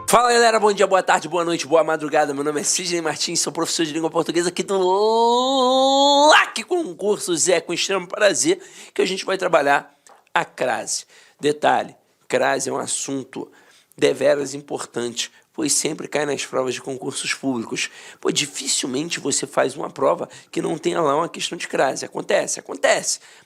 Fala galera, bom dia, boa tarde, boa noite, boa madrugada. Meu nome é Sidney Martins, sou professor de língua portuguesa aqui do LAC Concursos. É com extremo prazer que a gente vai trabalhar a crase. Detalhe, crase é um assunto deveras importante, pois sempre cai nas provas de concursos públicos. Pois dificilmente você faz uma prova que não tenha lá uma questão de crase. Acontece,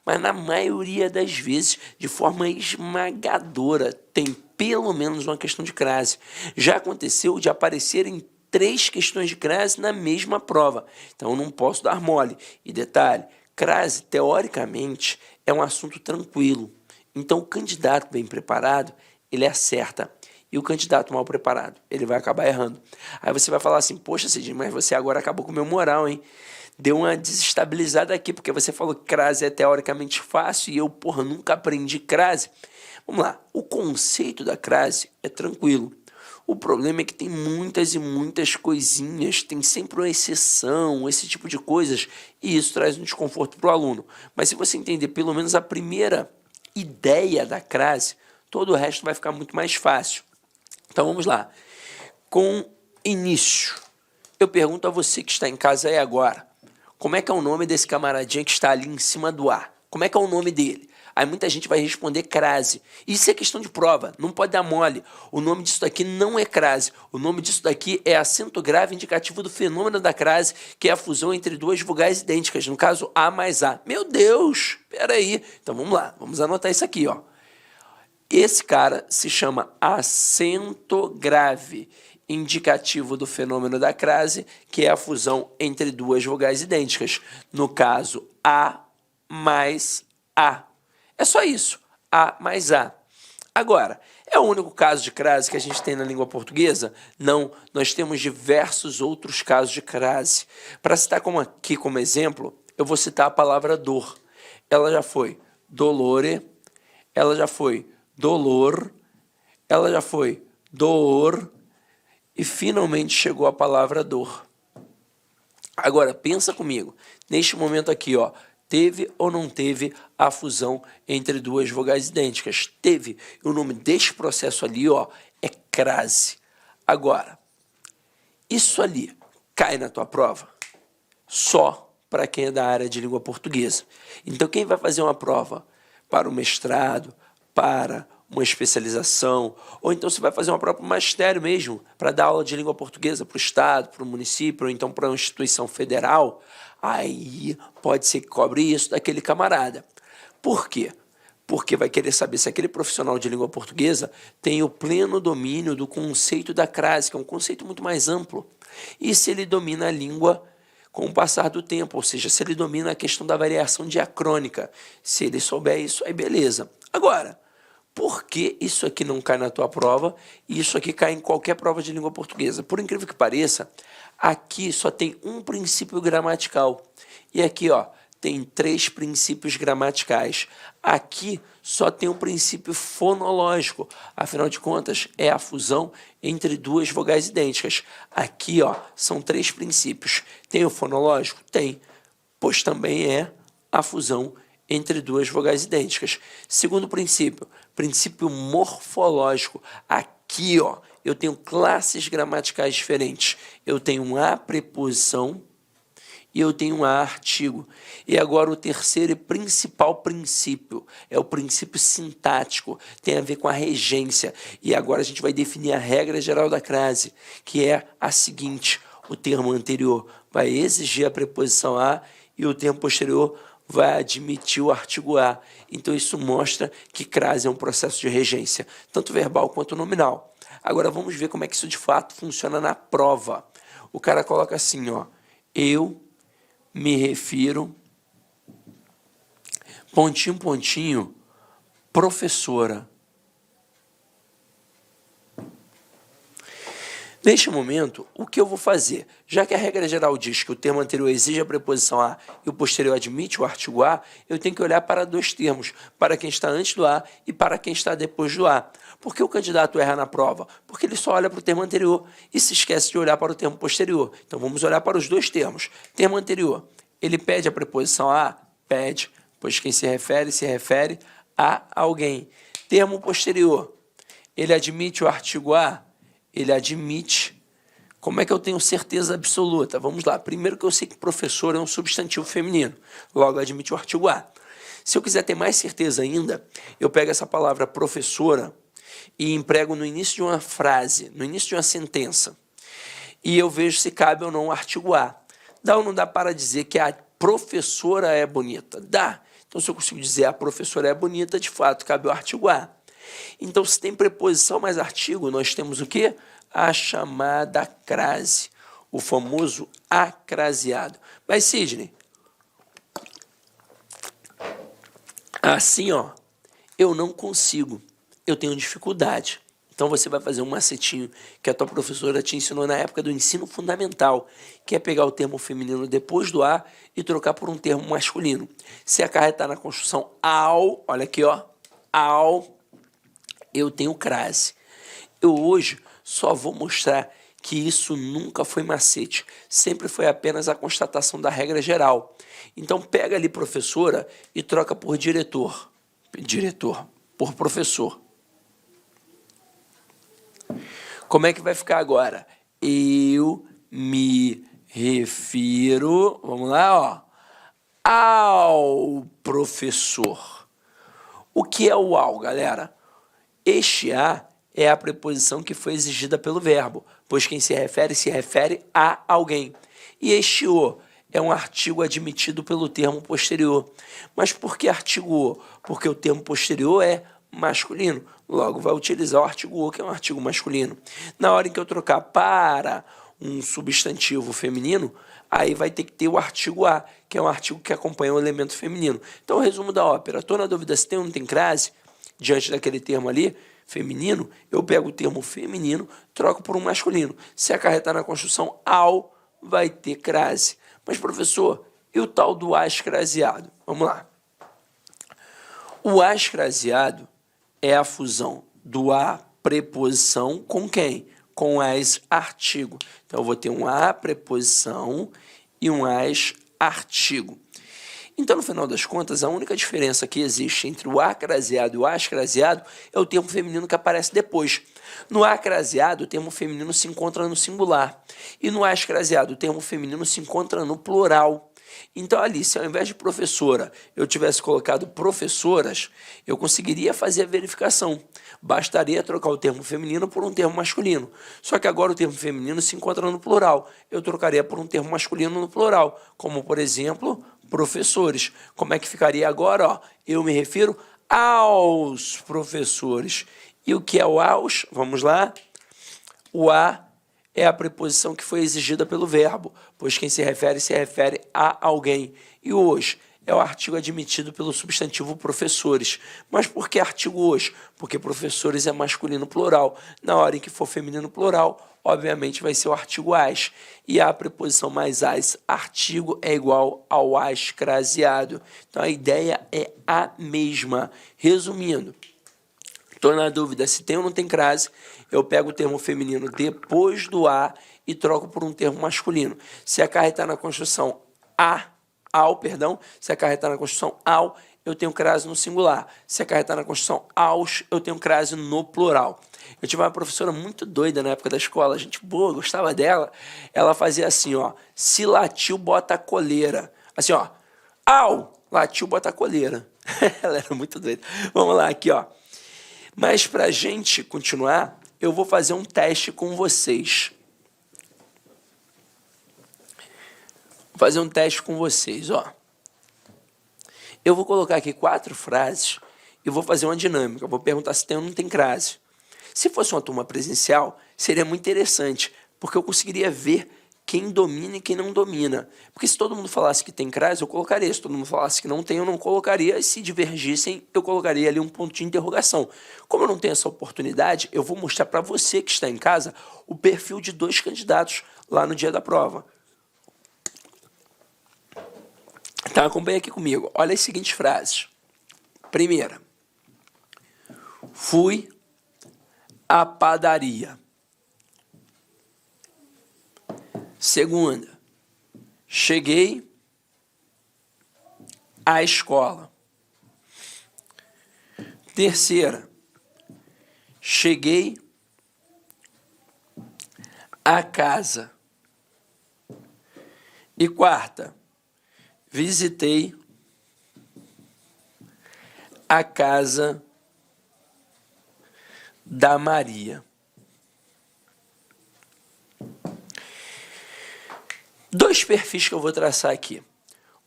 mas na maioria das vezes, de forma esmagadora, tem pelo menos uma questão de crase. Já aconteceu de aparecerem 3 questões de crase na mesma prova. Então eu não posso dar mole. E detalhe, crase, teoricamente, é um assunto tranquilo. Então o candidato bem preparado, ele acerta. E o candidato mal preparado, ele vai acabar errando. Aí você vai falar assim, poxa, Sidney, mas você agora acabou com o meu moral, hein? Deu uma desestabilizada aqui, porque você falou que crase é teoricamente fácil e eu, porra, nunca aprendi crase. Vamos lá, o conceito da crase é tranquilo. O problema é que tem muitas e muitas coisinhas, tem sempre uma exceção, esse tipo de coisas, e isso traz um desconforto para o aluno. Mas se você entender pelo menos a primeira ideia da crase, todo o resto vai ficar muito mais fácil. Então vamos lá. Com início, eu pergunto a você que está em casa aí agora, como é que é o nome desse camaradinha que está ali em cima do A? Como é que é o nome dele? Aí muita gente vai responder crase. Isso é questão de prova, não pode dar mole. O nome disso daqui não é crase. O nome disso daqui é acento grave indicativo do fenômeno da crase, que é a fusão entre duas vogais idênticas, no caso A mais A. Meu Deus, peraí. Então vamos lá, vamos anotar isso aqui, ó. Esse cara se chama acento grave indicativo do fenômeno da crase, que é a fusão entre duas vogais idênticas. No caso, A mais A. É só isso, A mais A. Agora, é o único caso de crase que a gente tem na língua portuguesa? Não, nós temos diversos outros casos de crase. Para citar aqui como exemplo, eu vou citar a palavra dor. Ela já foi dolore, ela já foi dolor, ela já foi dor e finalmente chegou a palavra dor. Agora, pensa comigo, neste momento aqui, ó, teve ou não teve a fusão entre duas vogais idênticas? Teve. O nome deste processo ali, ó, é crase. Agora, isso ali cai na tua prova? Só para quem é da área de língua portuguesa. Então, quem vai fazer uma prova para o mestrado, para uma especialização, ou então você vai fazer uma prova para o magistério mesmo, para dar aula de língua portuguesa para o estado, para o município, ou então para uma instituição federal, aí pode ser que cobre isso daquele camarada. Por quê? Porque vai querer saber se aquele profissional de língua portuguesa tem o pleno domínio do conceito da crase, que é um conceito muito mais amplo, e se ele domina a língua com o passar do tempo, ou seja, se ele domina a questão da variação diacrônica. Se ele souber isso, aí beleza. Agora, por que isso aqui não cai na tua prova e isso aqui cai em qualquer prova de língua portuguesa? Por incrível que pareça, aqui só tem um princípio gramatical. E aqui, ó, tem 3 princípios gramaticais. Aqui só tem um princípio fonológico. Afinal de contas, é a fusão entre duas vogais idênticas. Aqui, ó, são 3 princípios. Tem o fonológico? Tem, pois também é a fusão entre duas vogais idênticas. Segundo princípio, princípio morfológico. Aqui, ó, eu tenho classes gramaticais diferentes. Eu tenho uma preposição e eu tenho um artigo. E agora o terceiro e principal princípio é o princípio sintático, tem a ver com a regência. E agora a gente vai definir a regra geral da crase, que é a seguinte: o termo anterior vai exigir a preposição a e o termo posterior vai admitir o artigo a. Então isso mostra que crase é um processo de regência, tanto verbal quanto nominal. Agora vamos ver como é que isso de fato funciona na prova. O cara coloca assim, ó, eu me refiro, pontinho, pontinho, professora. Neste momento, o que eu vou fazer? Já que a regra geral diz que o termo anterior exige a preposição a e o posterior admite o artigo a, eu tenho que olhar para 2 termos, para quem está antes do a e para quem está depois do a. Por que o candidato erra na prova? Porque ele só olha para o termo anterior e se esquece de olhar para o termo posterior. Então vamos olhar para os 2 termos. Termo anterior, ele pede a preposição a? Pede, pois quem se refere a alguém. Termo posterior, ele admite o artigo a? ele admite. Como é que eu tenho certeza absoluta? Vamos lá. Primeiro que eu sei que professor é um substantivo feminino. Logo, admite o artigo A. Se eu quiser ter mais certeza ainda, eu pego essa palavra professora e emprego no início de uma frase, no início de uma sentença. E eu vejo se cabe ou não o artigo A. Dá ou não dá para dizer que a professora é bonita? Dá. Então, se eu consigo dizer a professora é bonita, de fato, cabe o artigo A. Então, se tem preposição mais artigo, nós temos o quê? A chamada crase, o famoso acraseado. Mas, Sidney, assim, eu não consigo, eu tenho dificuldade. Então, você vai fazer um macetinho que a tua professora te ensinou na época do ensino fundamental, que é pegar o termo feminino depois do A e trocar por um termo masculino. Se acarretar na construção ao, olha aqui, ao, eu tenho crase. Eu hoje só vou mostrar que isso nunca foi macete, sempre foi apenas a constatação da regra geral. Então pega ali professora e troca por diretor, por professor. Como é que vai ficar agora? Eu me refiro, vamos lá, ao professor. O que é o ao, galera? Este a é a preposição que foi exigida pelo verbo, pois quem se refere a alguém. E este o é um artigo admitido pelo termo posterior. Mas por que artigo o? Porque o termo posterior é masculino. Logo, vai utilizar o artigo o, que é um artigo masculino. Na hora em que eu trocar para um substantivo feminino, aí vai ter que ter o artigo a, que é um artigo que acompanha o elemento feminino. Então, o resumo da ópera. Estou na dúvida se tem ou não tem crase, diante daquele termo ali, feminino, eu pego o termo feminino, troco por um masculino. Se acarretar na construção ao, vai ter crase. Mas, professor, e o tal do ascraseado? Vamos lá. O ascraseado é a fusão do a preposição com quem? Com as artigo. Então, eu vou ter um a preposição e um as artigo. Então, no final das contas, a única diferença que existe entre o acraseado e o ascraseado é o termo feminino que aparece depois. No acraseado, o termo feminino se encontra no singular. E no ascraseado, o termo feminino se encontra no plural. Então, ali, se ao invés de professora eu tivesse colocado professoras, eu conseguiria fazer a verificação. Bastaria trocar o termo feminino por um termo masculino. Só que agora o termo feminino se encontra no plural. Eu trocaria por um termo masculino no plural, como, por exemplo, professores. Como é que ficaria agora? Eu me refiro aos professores. E o que é o aos? Vamos lá. O a é a preposição que foi exigida pelo verbo, pois quem se refere a alguém. E os é o artigo admitido pelo substantivo professores. Mas por que artigo os? Porque professores é masculino plural. Na hora em que for feminino plural, obviamente vai ser o artigo as. E a preposição mais as, artigo, é igual ao ascraseado. Então a ideia é a mesma. Resumindo, estou na dúvida se tem ou não tem crase, eu pego o termo feminino depois do a e troco por um termo masculino. Se acarretar na construção se acarretar na construção ao, eu tenho crase no singular. Se acarretar na construção aos, eu tenho crase no plural. Eu tive uma professora muito doida na época da escola, gente boa, gostava dela. Ela fazia assim, se latiu, bota a coleira. Assim, au, latiu, bota a coleira. Ela era muito doida. Vamos lá, aqui, Mas para a gente continuar, eu vou fazer um teste com vocês. Vou fazer um teste com vocês, Eu vou colocar aqui 4 frases e vou fazer uma dinâmica. Vou perguntar se tem ou não tem crase. Se fosse uma turma presencial, seria muito interessante, porque eu conseguiria ver quem domina e quem não domina. Porque se todo mundo falasse que tem crase, eu colocaria. Se todo mundo falasse que não tem, eu não colocaria. E se divergissem, eu colocaria ali um ponto de interrogação. Como eu não tenho essa oportunidade, eu vou mostrar para você que está em casa o perfil de 2 candidatos lá no dia da prova. Então, acompanha aqui comigo. Olha as seguintes frases. Primeira. Fui à padaria. Segunda. Cheguei à escola. Terceira. Cheguei a casa. E quarta, visitei a casa da Maria. Dois perfis que eu vou traçar aqui.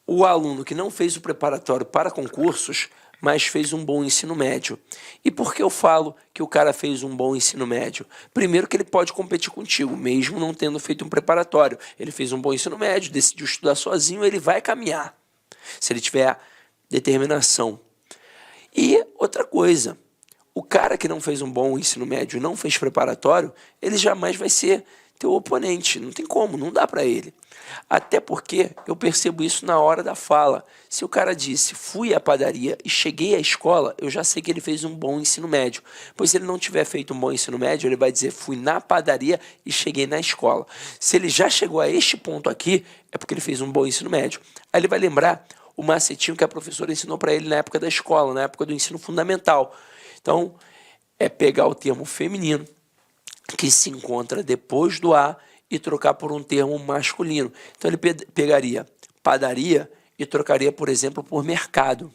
O aluno que não fez o preparatório para concursos, mas fez um bom ensino médio. E por que eu falo que o cara fez um bom ensino médio? Primeiro que ele pode competir contigo, mesmo não tendo feito um preparatório. Ele fez um bom ensino médio, decidiu estudar sozinho, ele vai caminhar, se ele tiver determinação. E outra coisa, o cara que não fez um bom ensino médio, não fez preparatório, ele jamais vai ser teu oponente, não tem como, não dá para ele. Até porque eu percebo isso na hora da fala. Se o cara disse, fui à padaria e cheguei à escola, eu já sei que ele fez um bom ensino médio. Pois se ele não tiver feito um bom ensino médio, ele vai dizer, fui na padaria e cheguei na escola. Se ele já chegou a este ponto aqui, é porque ele fez um bom ensino médio. Aí ele vai lembrar o macetinho que a professora ensinou para ele na época da escola, na época do ensino fundamental. Então, é pegar o termo feminino, que se encontra depois do A, e trocar por um termo masculino. Então ele pegaria padaria e trocaria, por exemplo, por mercado.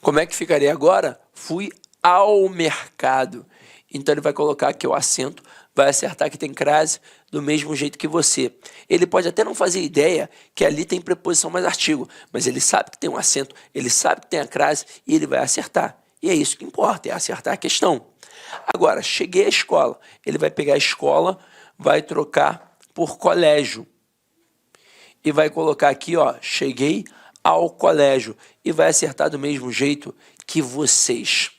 Como é que ficaria agora? Fui ao mercado. Então ele vai colocar aqui o acento, vai acertar que tem crase do mesmo jeito que você. Ele pode até não fazer ideia que ali tem preposição mais artigo, mas ele sabe que tem um acento, ele sabe que tem a crase e ele vai acertar. E é isso que importa, é acertar a questão. Agora, cheguei à escola. Ele vai pegar a escola, vai trocar por colégio. E vai colocar aqui, ó, cheguei ao colégio. E vai acertar do mesmo jeito que vocês.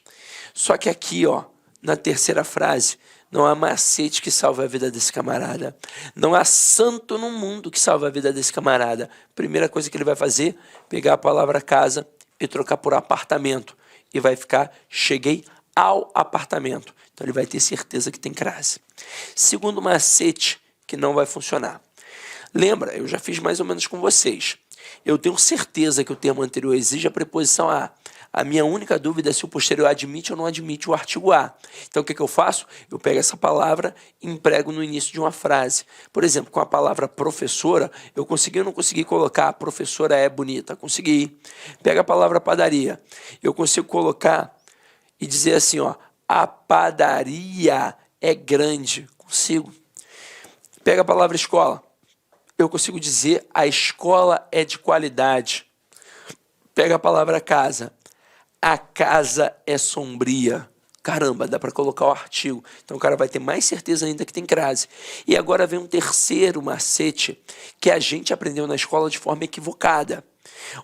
Só que aqui, ó, na terceira frase, não há macete que salve a vida desse camarada. Não há santo no mundo que salve a vida desse camarada. Primeira coisa que ele vai fazer, pegar a palavra casa e trocar por apartamento. E vai ficar, cheguei ao apartamento. Então ele vai ter certeza que tem crase. Segundo macete que não vai funcionar. Lembra, eu já fiz mais ou menos com vocês. Eu tenho certeza que o termo anterior exige a preposição a. A minha única dúvida é se o posterior admite ou não admite o artigo a. Então o que eu faço? Eu pego essa palavra e emprego no início de uma frase. Por exemplo, com a palavra professora, eu consegui ou não consegui colocar a professora é bonita? Consegui. Pega a palavra padaria. Eu consigo colocar e dizer assim, ó, a padaria é grande. Consigo. Pega a palavra escola. Eu consigo dizer a escola é de qualidade. Pega a palavra casa. A casa é sombria. Caramba, dá para colocar o artigo. Então o cara vai ter mais certeza ainda que tem crase. E agora vem um terceiro macete que a gente aprendeu na escola de forma equivocada.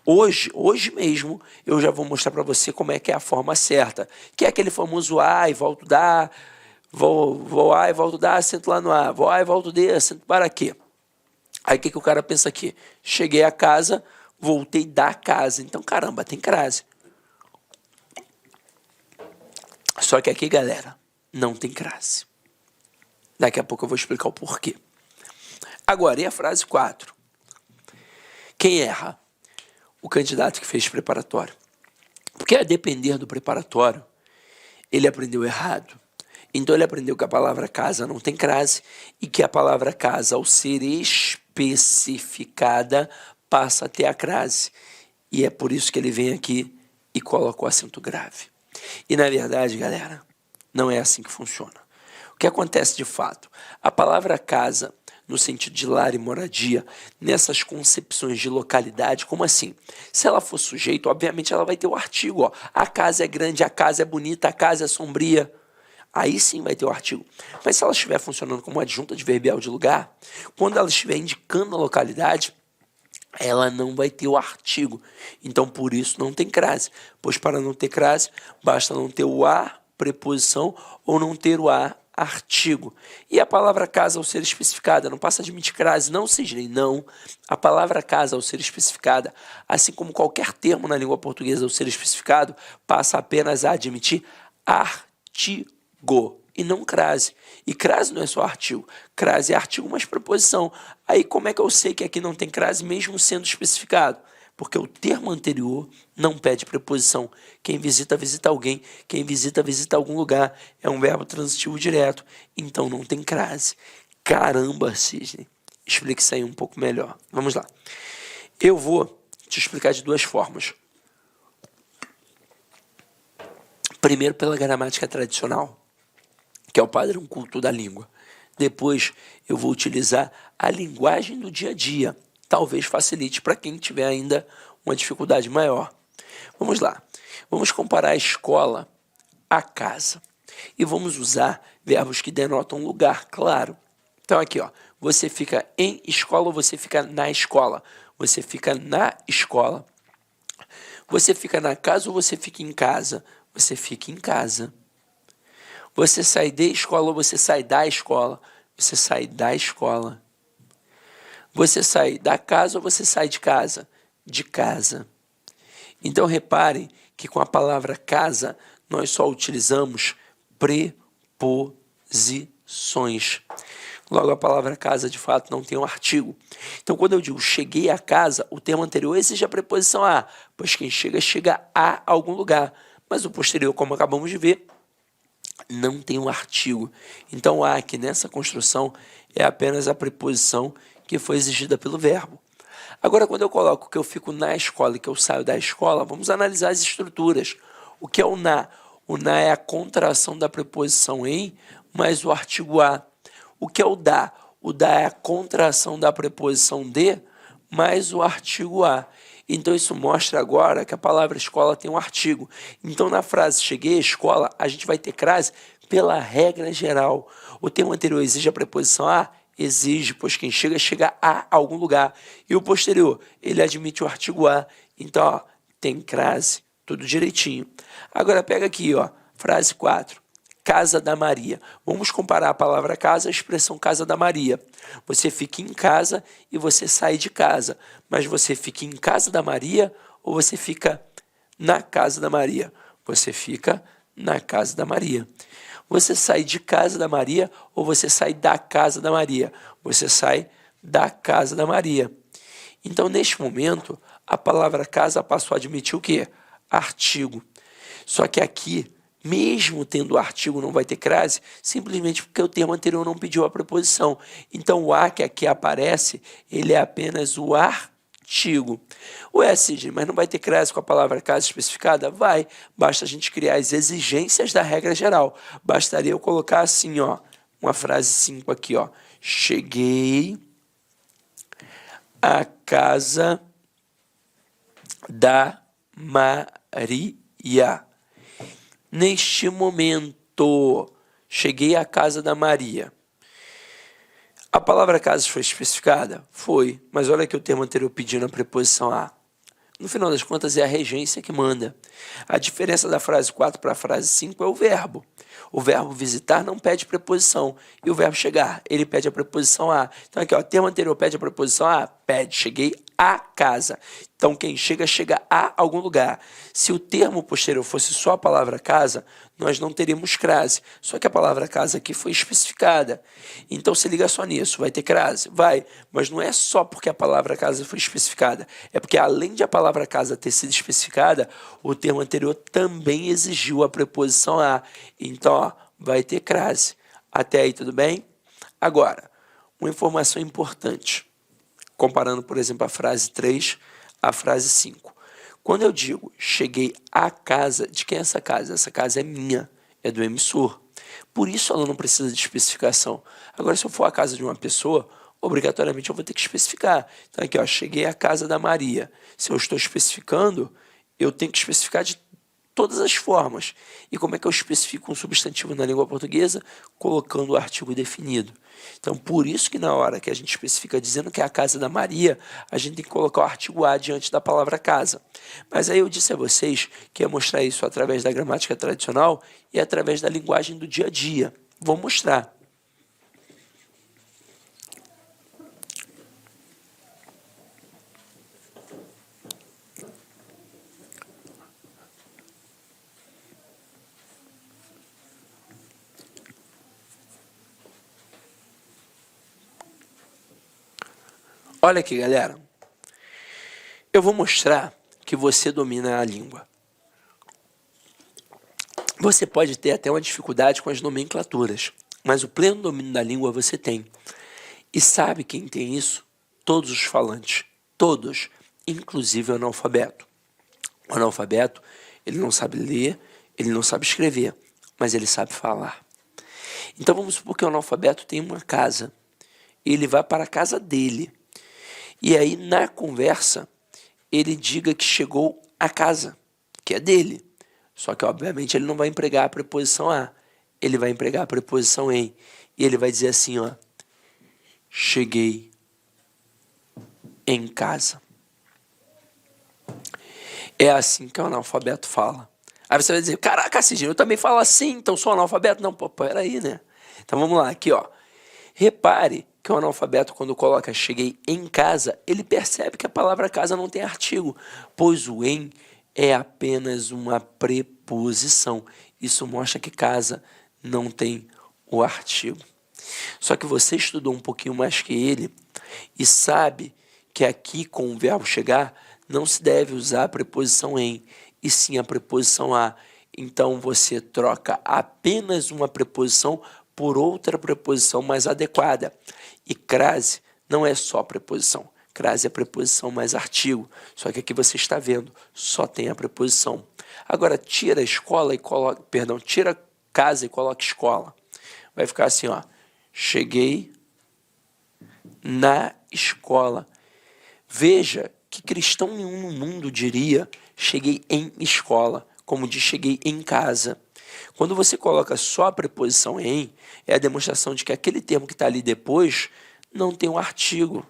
Hoje mesmo, eu já vou mostrar para você como é que é a forma certa. Que é aquele famoso A e volto da, vou A e volto da, assento lá no A. Vou A e volto D, assento para quê? Aí o que o cara pensa aqui? Cheguei a casa, voltei da casa. Então, caramba, tem crase. Só que aqui, galera, não tem crase. Daqui a pouco eu vou explicar o porquê. Agora, e a frase 4? Quem erra? O candidato que fez preparatório. Porque a depender do preparatório, ele aprendeu errado. Então ele aprendeu que a palavra casa não tem crase e que a palavra casa, ao ser especificada, passa a ter a crase. E é por isso que ele vem aqui e coloca o acento grave. E na verdade, galera, não é assim que funciona. O que acontece de fato? A palavra casa, no sentido de lar e moradia, nessas concepções de localidade, como assim? Se ela for sujeito, obviamente ela vai ter o artigo, ó. A casa é grande, a casa é bonita, a casa é sombria. Aí sim vai ter o artigo. Mas se ela estiver funcionando como adjunta adverbial de lugar, quando ela estiver indicando a localidade, ela não vai ter o artigo. Então, por isso, não tem crase. Pois para não ter crase, basta não ter o a, preposição, ou não ter o a, artigo. E a palavra casa, ao ser especificada, não passa a admitir crase, não, Sidney, não. A palavra casa, ao ser especificada, assim como qualquer termo na língua portuguesa, ao ser especificado, passa apenas a admitir artigo. E não crase. E crase não é só artigo. Crase é artigo mais preposição. Aí como é que eu sei que aqui não tem crase mesmo sendo especificado? Porque o termo anterior não pede preposição. Quem visita, visita alguém. Quem visita, visita algum lugar. É um verbo transitivo direto. Então não tem crase. Caramba, Cisne. Explique isso aí um pouco melhor. Vamos lá. Eu vou te explicar de duas formas. Primeiro, pela gramática tradicional, que é o padrão culto da língua. Depois, eu vou utilizar a linguagem do dia a dia. Talvez facilite para quem tiver ainda uma dificuldade maior. Vamos lá. Vamos comparar a escola à casa. E vamos usar verbos que denotam lugar, claro. Então, aqui, ó, você fica em escola ou você fica na escola? Você fica na escola. Você fica na casa ou você fica em casa? Você fica em casa. Você sai de escola ou você sai da escola? Você sai da escola. Você sai da casa ou você sai de casa? De casa. Então, reparem que com a palavra casa, nós só utilizamos preposições. Logo, a palavra casa, de fato, não tem um artigo. Então, quando eu digo cheguei a casa, o termo anterior exige a preposição a, pois quem chega, chega a algum lugar. Mas o posterior, como acabamos de ver, não tem um artigo. Então, a aqui nessa construção é apenas a preposição que foi exigida pelo verbo. Agora, quando eu coloco que eu fico na escola e que eu saio da escola, vamos analisar as estruturas. O que é o na? O na é a contração da preposição em mais o artigo a. O que é o da? O da é a contração da preposição de mais o artigo a. Então, isso mostra agora que a palavra escola tem um artigo. Então, na frase cheguei à escola, a gente vai ter crase pela regra geral. O termo anterior exige a preposição a? Exige, pois quem chega, chega a algum lugar. E o posterior, ele admite o artigo a. Então, ó, tem crase, tudo direitinho. Agora, pega aqui, ó, frase 4. Casa da Maria. Vamos comparar a palavra casa à expressão casa da Maria. Você fica em casa e você sai de casa. Mas você fica em casa da Maria ou você fica na casa da Maria? Você fica na casa da Maria. Você sai de casa da Maria ou você sai da casa da Maria? Você sai da casa da Maria. Então, neste momento, a palavra casa passou a admitir o quê? Artigo. Só que aqui, mesmo tendo o artigo, não vai ter crase, simplesmente porque o termo anterior não pediu a preposição. Então, o a que aqui aparece, ele é apenas o artigo. Ué, Sidney, mas não vai ter crase com a palavra casa especificada? Vai, basta a gente criar as exigências da regra geral. Bastaria eu colocar assim, ó, uma frase 5 aqui, ó. Cheguei à casa da Maria. Neste momento, cheguei à casa da Maria. A palavra casa foi especificada? Foi, mas olha que o termo anterior pedindo a preposição a. No final das contas, é a regência que manda. A diferença da frase 4 para a frase 5 é o verbo. O verbo visitar não pede preposição. E o verbo chegar, ele pede a preposição a. Então, aqui, ó, termo anterior pede a preposição a? Pede. Cheguei à casa. Então, quem chega, chega a algum lugar. Se o termo posterior fosse só a palavra casa, nós não teríamos crase. Só que a palavra casa aqui foi especificada. Então, se liga só nisso. Vai ter crase? Vai. Mas não é só porque a palavra casa foi especificada. É porque, além de a palavra casa ter sido especificada, o termo anterior também exigiu a preposição a. Então, ó, vai ter crase. Até aí, tudo bem? Agora, uma informação importante. Comparando, por exemplo, a frase 3 à frase 5. Quando eu digo cheguei à casa, de quem é essa casa? Essa casa é minha, é do emissor. Por isso ela não precisa de especificação. Agora, se eu for à casa de uma pessoa, obrigatoriamente eu vou ter que especificar. Então, aqui, ó, cheguei à casa da Maria. Se eu estou especificando, eu tenho que especificar de todas as formas. E como é que eu especifico um substantivo na língua portuguesa? Colocando o artigo definido. Então, por isso que na hora que a gente especifica dizendo que é a casa da Maria, a gente tem que colocar o artigo a diante da palavra casa. Mas aí eu disse a vocês que ia mostrar isso através da gramática tradicional e através da linguagem do dia a dia. Vou mostrar. Olha aqui, galera. Eu vou mostrar que você domina a língua. Você pode ter até uma dificuldade com as nomenclaturas, mas o pleno domínio da língua você tem. E sabe quem tem isso? Todos os falantes. Todos, inclusive o analfabeto. O analfabeto, ele não sabe ler, ele não sabe escrever, mas ele sabe falar. Então vamos supor que o analfabeto tem uma casa. Ele vai para a casa dele. E aí, na conversa, ele diga que chegou à casa, que é dele. Só que, obviamente, ele não vai empregar a preposição a. Ele vai empregar a preposição em. E ele vai dizer assim, ó. Cheguei em casa. É assim que o analfabeto fala. Aí você vai dizer, caraca, Cidinho, eu também falo assim, então sou analfabeto? Não, pô, peraí, né? Então vamos lá, aqui, ó. Repare que o analfabeto, quando coloca cheguei em casa, ele percebe que a palavra casa não tem artigo, pois o em é apenas uma preposição. Isso mostra que casa não tem o artigo. Só que você estudou um pouquinho mais que ele e sabe que aqui com o verbo chegar não se deve usar a preposição em, e sim a preposição a. Então você troca apenas uma preposição por outra preposição mais adequada. E crase não é só preposição. Crase é preposição mais artigo. Só que aqui você está vendo, só tem a preposição. Agora tira a escola e coloca, perdão, tira casa e coloca escola. Vai ficar assim, ó. Cheguei na escola. Veja que cristão nenhum no mundo diria cheguei em escola, como diz cheguei em casa. Quando você coloca só a preposição em, é a demonstração de que aquele termo que está ali depois não tem um artigo.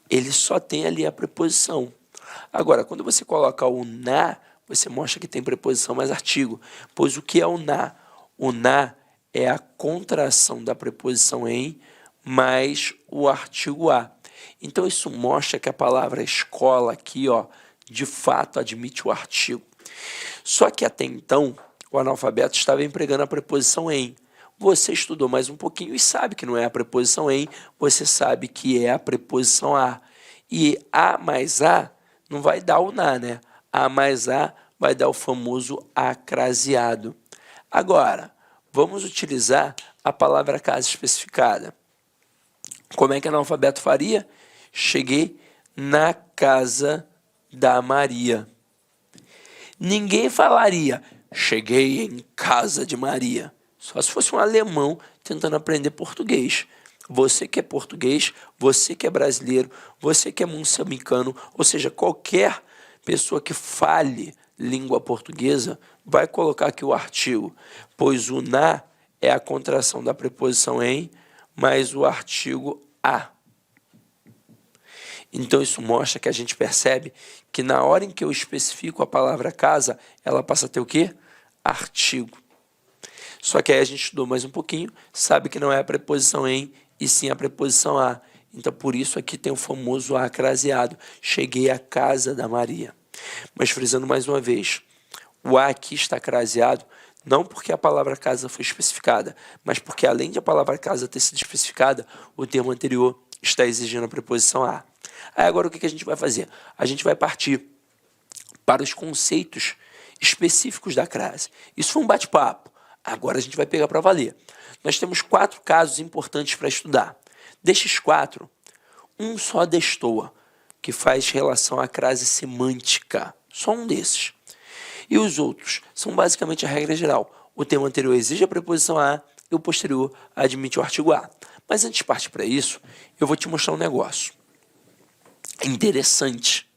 Ele só tem ali a preposição. Agora, quando você coloca o na, você mostra que tem preposição mais artigo. Pois o que é o na? O na é a contração da preposição em mais o artigo a. Então, isso mostra que a palavra escola aqui, ó, de fato admite o artigo. Só que até então, o analfabeto estava empregando a preposição em. Você estudou mais um pouquinho e sabe que não é a preposição em, você sabe que é a preposição a. E a mais a não vai dar o na, né? A mais a vai dar o famoso acraseado. Agora, vamos utilizar a palavra casa especificada. Como é que o analfabeto faria? Cheguei na casa da Maria. Ninguém falaria, cheguei em casa de Maria. Só se fosse um alemão tentando aprender português. Você que é português, você que é brasileiro, você que é moçambicano, ou seja, qualquer pessoa que fale língua portuguesa vai colocar aqui o artigo, pois o na é a contração da preposição em, mais o artigo a. Então isso mostra que a gente percebe que na hora em que eu especifico a palavra casa, ela passa a ter o quê? Artigo. Só que aí a gente estudou mais um pouquinho, sabe que não é a preposição em, e sim a preposição a. Então por isso aqui tem o famoso acraseado. Cheguei à casa da Maria. Mas frisando mais uma vez, o a aqui está craseado não porque a palavra casa foi especificada, mas porque além de a palavra casa ter sido especificada, o termo anterior está exigindo a preposição a. Aí agora o que a gente vai fazer? A gente vai partir para os conceitos específicos da crase. Isso foi um bate-papo. Agora a gente vai pegar para valer. Nós temos 4 casos importantes para estudar. Destes 4, um só destoa, que faz relação à crase semântica. Só um desses. E os outros são basicamente a regra geral. O termo anterior exige a preposição a e o posterior admite o artigo a. Mas antes de partir para isso, eu vou te mostrar um negócio interessante.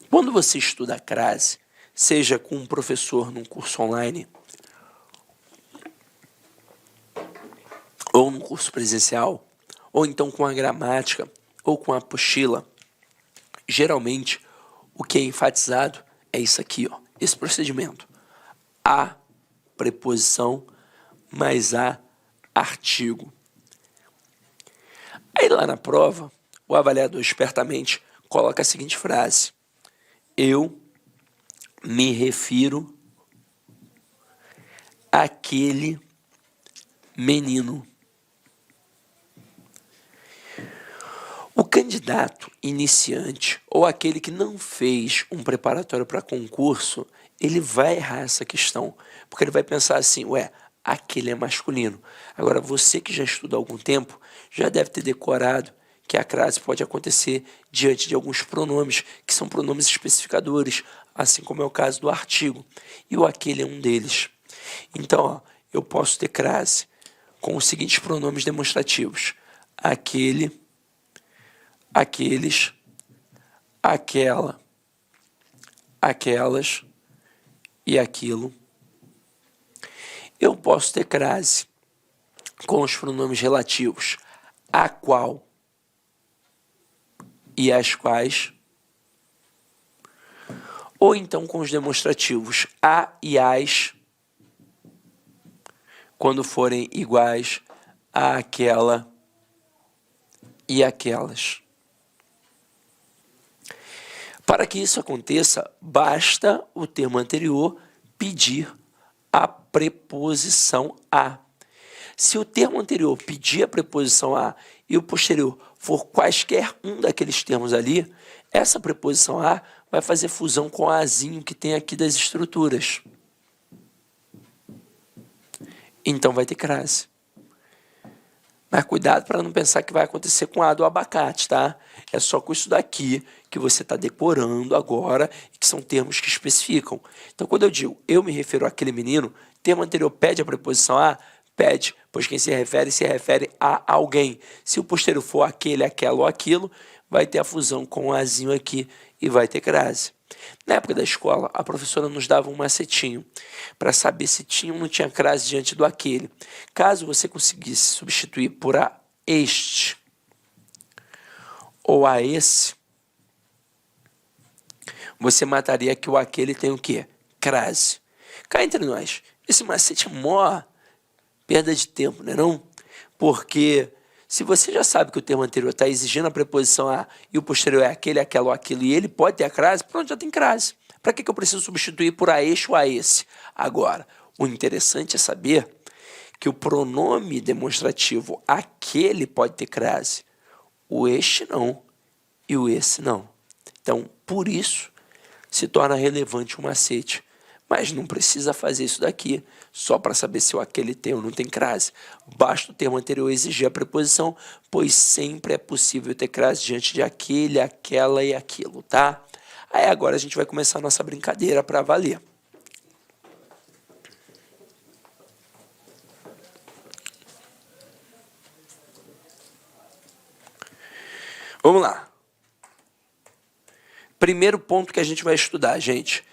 Quando você estuda a crase, seja com um professor num curso online ou num curso presencial, ou então com a gramática ou com a apostila, geralmente o que é enfatizado é isso aqui, ó, esse procedimento. A preposição mais a artigo. Aí lá na prova, o avaliador espertamente coloca a seguinte frase: eu me refiro àquele menino. O candidato iniciante ou aquele que não fez um preparatório para concurso, ele vai errar essa questão, porque ele vai pensar assim, ué, aquele é masculino. Agora, você que já estuda há algum tempo, já deve ter decorado que a crase pode acontecer diante de alguns pronomes, que são pronomes especificadores, assim como é o caso do artigo. E o aquele é um deles. Então, ó, eu posso ter crase com os seguintes pronomes demonstrativos. Aquele, aqueles, aquela, aquelas e aquilo. Eu posso ter crase com os pronomes relativos a qual e as quais, ou então com os demonstrativos a e as, quando forem iguais a aquela e aquelas. Para que isso aconteça, basta o termo anterior pedir a preposição a. Se o termo anterior pedir a preposição a e o posterior for quaisquer um daqueles termos ali, essa preposição a vai fazer fusão com o azinho que tem aqui das estruturas. Então vai ter crase. Mas cuidado para não pensar que vai acontecer com a do abacate, tá? É só com isso daqui que você está decorando agora e que são termos que especificam. Então, quando eu digo eu me refiro àquele menino, termo anterior pede a preposição a, pede, pois quem se refere a alguém. Se o posterior for aquele, aquela ou aquilo, vai ter a fusão com o azinho aqui e vai ter crase. Na época da escola, a professora nos dava um macetinho para saber se tinha ou não tinha crase diante do aquele. Caso você conseguisse substituir por a este ou a esse, você mataria que o aquele tem o quê? Crase. Cá entre nós, esse macete é mó perda de tempo, né não? Porque se você já sabe que o termo anterior está exigindo a preposição a e o posterior é aquele, aquela ou aquilo, e ele pode ter a crase, pronto, já tem crase. Para que eu preciso substituir por a este ou a esse? Agora, o interessante é saber que o pronome demonstrativo aquele pode ter crase, o este não e o esse não. Então, por isso, se torna relevante o macete. Mas não precisa fazer isso daqui só para saber se o aquele tem ou não tem crase. Basta o termo anterior exigir a preposição, pois sempre é possível ter crase diante de aquele, aquela e aquilo, tá? Aí agora a gente vai começar a nossa brincadeira para valer. Vamos lá. Primeiro ponto que a gente vai estudar, gente.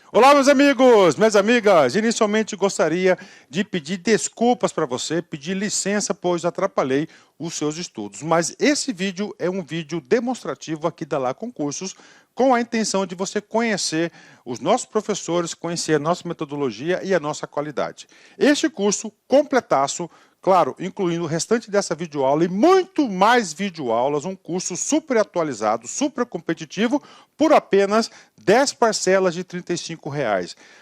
Olá, meus amigos, minhas amigas. Inicialmente gostaria de pedir desculpas para você, pedir licença, pois atrapalhei os seus estudos. Mas esse vídeo é um vídeo demonstrativo aqui da Lá Concursos, com a intenção de você conhecer os nossos professores, conhecer a nossa metodologia e a nossa qualidade. Este curso completaço, claro, incluindo o restante dessa videoaula e muito mais videoaulas, um curso super atualizado, super competitivo, por apenas 10 parcelas de R$ 35.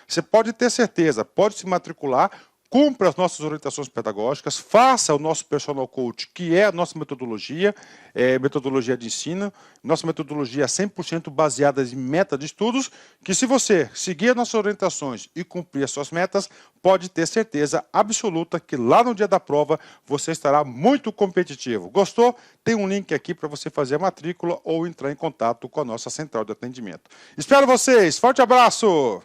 Você pode ter certeza, pode se matricular, cumpra as nossas orientações pedagógicas, faça o nosso personal coach, que é a nossa metodologia de ensino, nossa metodologia 100% baseada em meta de estudos, que se você seguir as nossas orientações e cumprir as suas metas, pode ter certeza absoluta que lá no dia da prova você estará muito competitivo. Gostou? Tem um link aqui para você fazer a matrícula ou entrar em contato com a nossa central de atendimento. Espero vocês! Forte abraço!